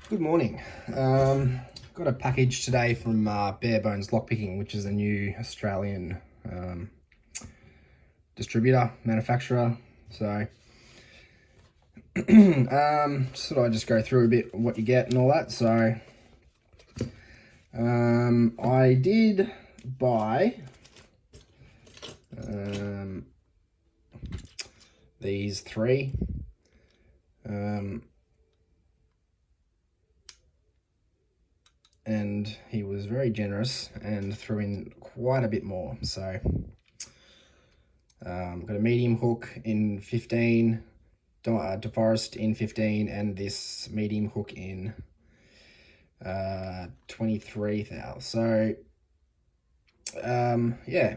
Good morning. Got a package today from Bare Bones Lockpicking, which is a new Australian distributor, manufacturer. So thought I'd just go through a bit what you get and all that. So I did buy these three. And he was very generous and threw in quite a bit more. So got a medium hook in 15, DeForest in 15, and this medium hook in 23,000. So yeah,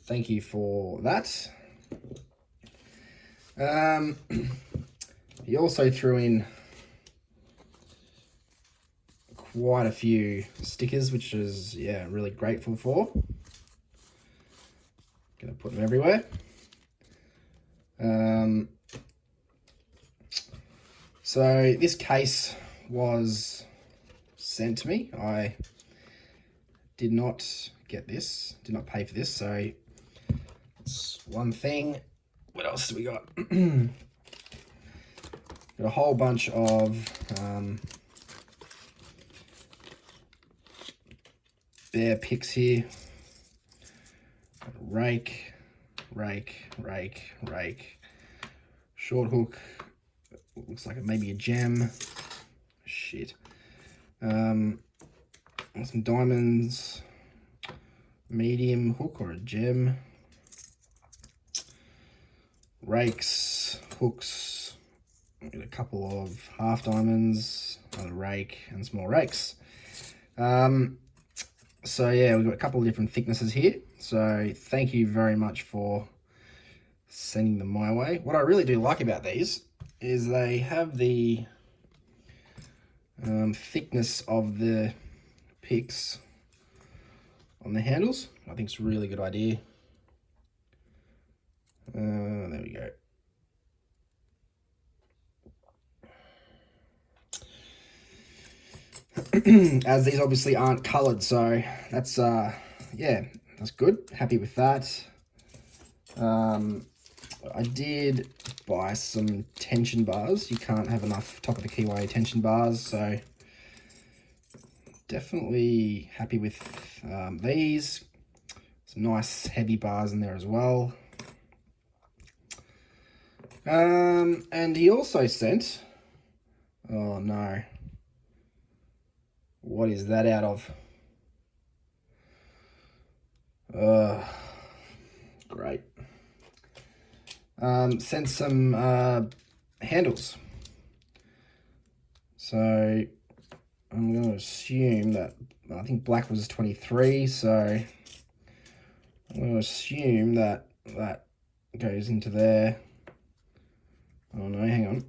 thank you for that. He also threw in quite a few stickers, which is really grateful for. Gonna put them everywhere. So this case was sent to me. I did not get this, did not pay for this, so it's one thing. What else do we got? Got a whole bunch of bare picks here. Rake, short hook, looks like it may be a gem. Shit. Some diamonds, medium hook or a gem, rakes, hooks, get a couple of half diamonds, another rake, and some more rakes. So yeah, we've got a couple of different thicknesses here. So thank you very much for sending them my way. What I really do like about these is they have the thickness of the picks on the handles. I think it's a really good idea. There we go. As these obviously aren't colored, so that's yeah, that's good. Happy with that. I did buy some tension bars. You can't have enough top of the keyway tension bars, so definitely happy with these. Some nice heavy bars in there as well. And he also sent, oh no, what is that out of? Great. Sent some handles. So I'm going to assume that, I think black was 23, so I'm going to assume that that goes into there. Oh no, hang on.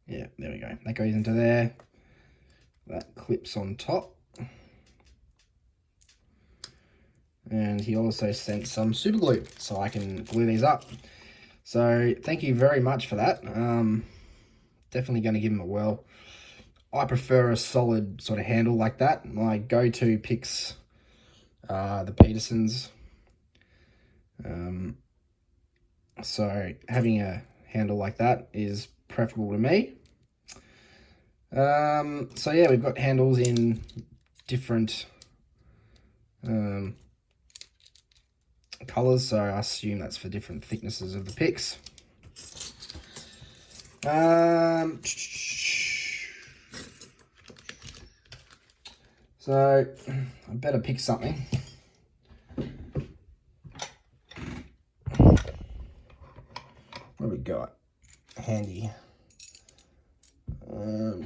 Yeah, there we go. That goes into there. That clips on top. And he also sent some super glue so I can glue these up. So thank you very much for that. Definitely going to give him a whirl. I prefer a solid sort of handle like that. My go-to picks the Petersons. So having a handle like that is preferable to me. So yeah, we've got handles in different colors, so I assume that's for different thicknesses of the picks. So I better pick something. What have we got handy?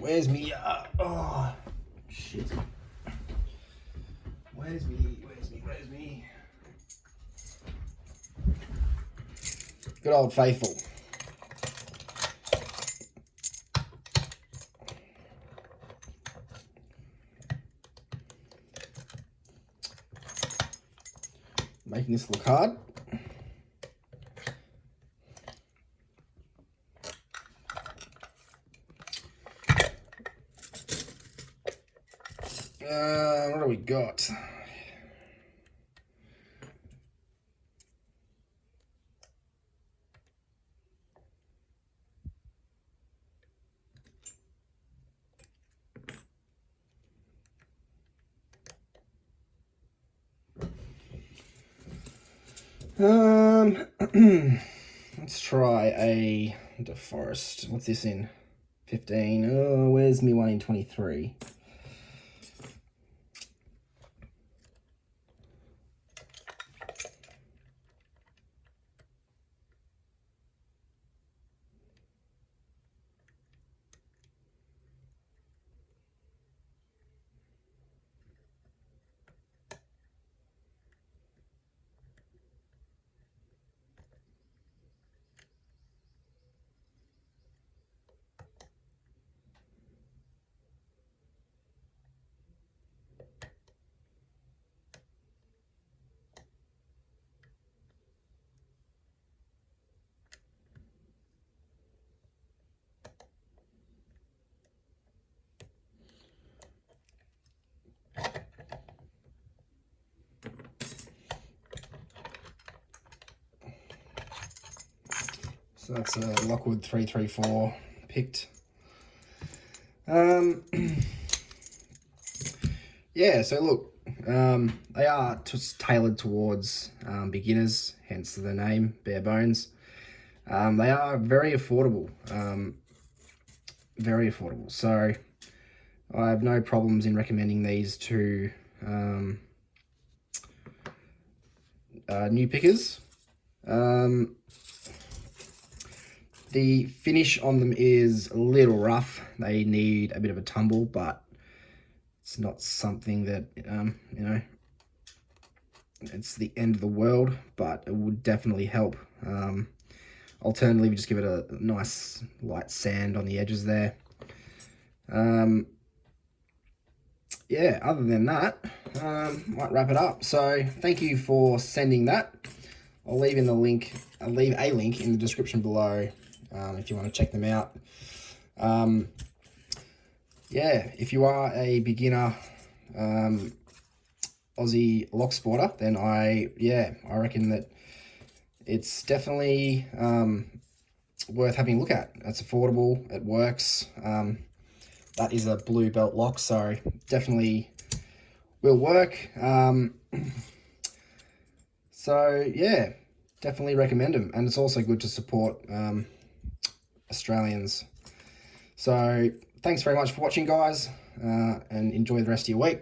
Where's me? Oh shit! Where's me? Good old faithful. Making this look hard. What do we got? Let's try a DeForest. What's this in? 15. Oh, where's me one in 23? So that's a Lockwood 334 picked. Yeah, so look, they are just tailored towards beginners, hence the name, bare bones. They are very affordable, So I have no problems in recommending these to new pickers. The finish on them is a little rough. They need a bit of a tumble, but it's not something that, you know, it's the end of the world, but it would definitely help. Alternatively, just give it a nice light sand on the edges there. Yeah, other than that, might wrap it up. So thank you for sending that. I'll leave a link in the description below if you want to check them out. Yeah, if you are a beginner Aussie lock sporter, then I reckon that it's definitely worth having a look at. It's affordable, it works. That is a blue belt lock, so definitely will work. So yeah, definitely recommend them, and it's also good to support Australians. So thanks very much for watching, guys, and enjoy the rest of your week.